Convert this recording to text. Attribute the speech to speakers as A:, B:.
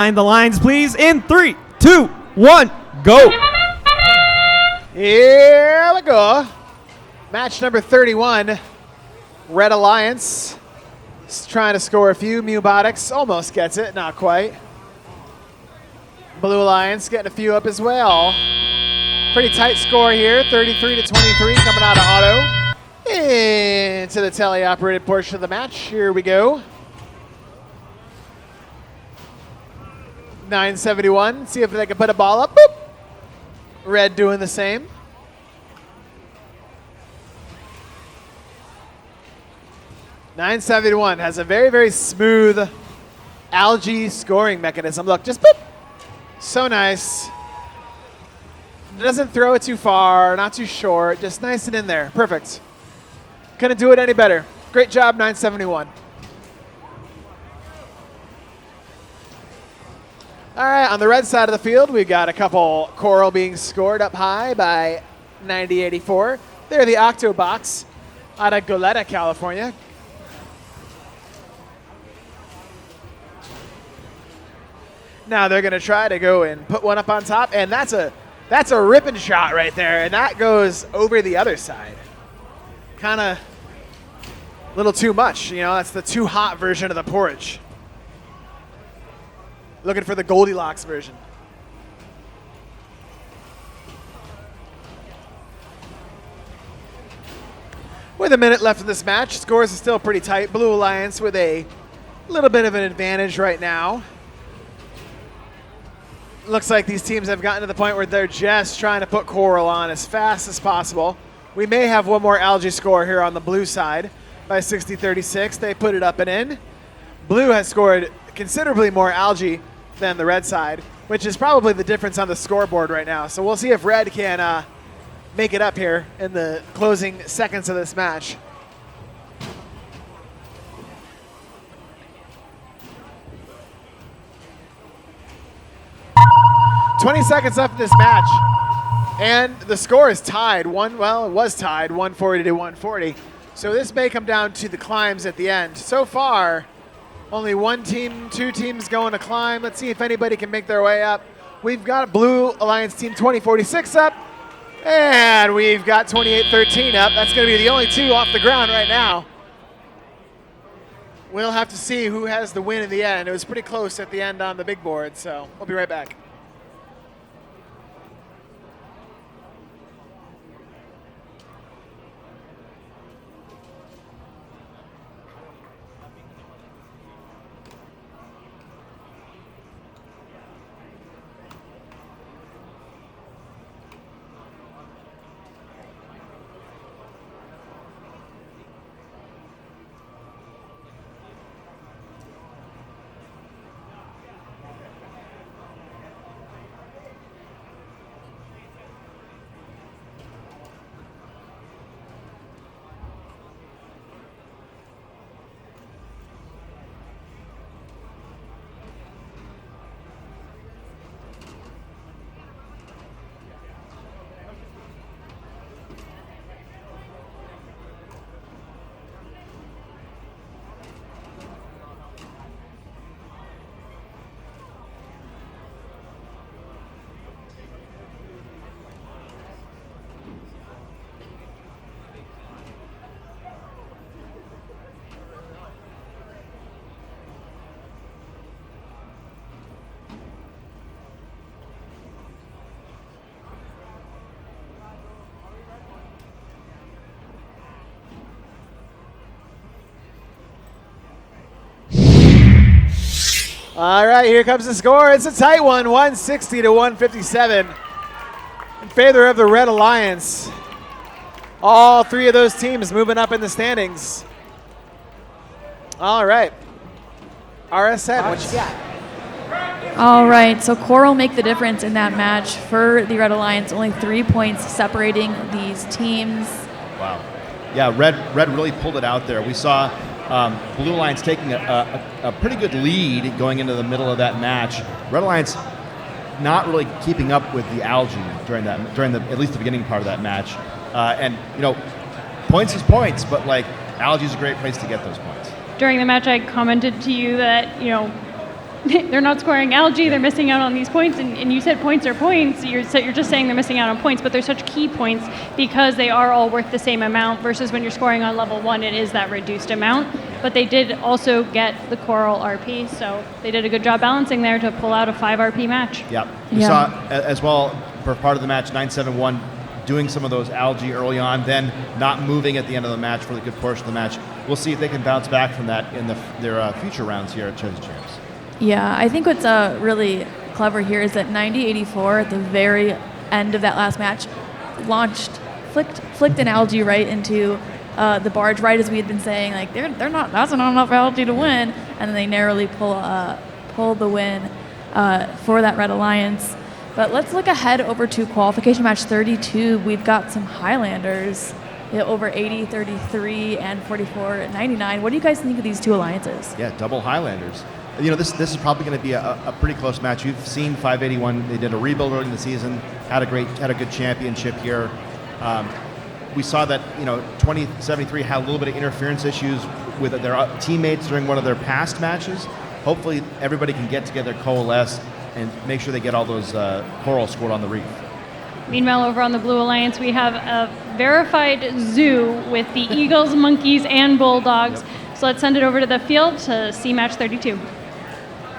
A: Behind the lines, please. In 3, 2, 1, go.
B: Here we go. Match number 31. Red Alliance is trying to score a few. Mubotics almost gets it, not quite. Blue Alliance getting a few up as well. Pretty tight score here, 33 to 23 coming out of auto. Into the tele-operated portion of the match. Here we go. 971. See if they can put a ball up. Boop. Red doing the same. (971) has a very, very smooth algae scoring mechanism. Look, just boop. So nice. It doesn't throw it too far, not too short, just nice and in there. Perfect. Couldn't do it any better. Great job, 971. All right, on the red side of the field, we've got a couple coral being scored up high by 9084. They're the Octobox out of Goleta, California. Now they're going to try to go and put one up on top, and that's a ripping shot right there, and that goes over the other side. Kind of a little too much, you know, that's the too hot version of the porridge. Looking for the Goldilocks version. With a minute left in this match, scores are still pretty tight. Blue Alliance with a little bit of an advantage right now. Looks like these teams have gotten to the point where they're just trying to put coral on as fast as possible. We may have one more algae score here on the blue side by 60-36. They put it up and in. Blue has scored considerably more algae than the red side, which is probably the difference on the scoreboard right now. So we'll see if red can make it up here in the closing seconds of this match. "20 seconds left in this match, and the score is tied. It was tied, 140 to 140. So this may come down to the climbs at the end. So far, only one team, two teams going to climb. Let's see if anybody can make their way up. We've got Blue Alliance Team 2046 up, and we've got 2813 up. That's going to be the only two off the ground right now. We'll have to see who has the win in the end. It was pretty close at the end on the big board, so we'll be right back. All right, here comes the score. It's a tight one, 160 to 157 in favor of the Red Alliance. All three of those teams moving up in the standings. All right. RSN, what you got?
C: All right, so coral make the difference in that match for the Red Alliance. Only 3 points separating these teams.
D: Wow. Yeah, Red really pulled it out there. We saw Blue Alliance taking a pretty good lead going into the middle of that match. Red Alliance not really keeping up with the algae during at least the beginning part of that match. And you know, points is points, but like algae is a great place to get those points.
E: During the match, I commented to you that, you know, they're not scoring algae, they're missing out on these points, and you said points are points, you're just saying they're missing out on points, but they're such key points because they are all worth the same amount versus when you're scoring on level 1, it is that reduced amount. But they did also get the Coral RP, so they did a good job balancing there to pull out a 5 RP match.
D: Yeah. We saw as well for part of the match, 971 doing some of those algae early on, then not moving at the end of the match for the good portion of the match. We'll see if they can bounce back from that in their future rounds here at Chezy Champs.
C: Yeah, I think what's really clever here is that 9084 at the very end of that last match flicked an algae right into the barge, right as we had been saying, like that's not enough algae to win, and then they narrowly pull the win for that Red Alliance. But let's look ahead over to qualification match 32. We've got some Highlanders over 80, 33, and 44, 99. What do you guys think of these two alliances?
D: Yeah, double Highlanders. This is probably going to be a pretty close match. You've seen 581. They did a rebuild early in the season. Had a good championship here. We saw that 2073 had a little bit of interference issues with their teammates during one of their past matches. Hopefully, everybody can get together, coalesce, and make sure they get all those coral scored on the reef.
E: Meanwhile, over on the Blue Alliance, we have a verified zoo with the eagles, monkeys, and bulldogs.
D: Yep.
E: So let's send it over to the field to see match 32.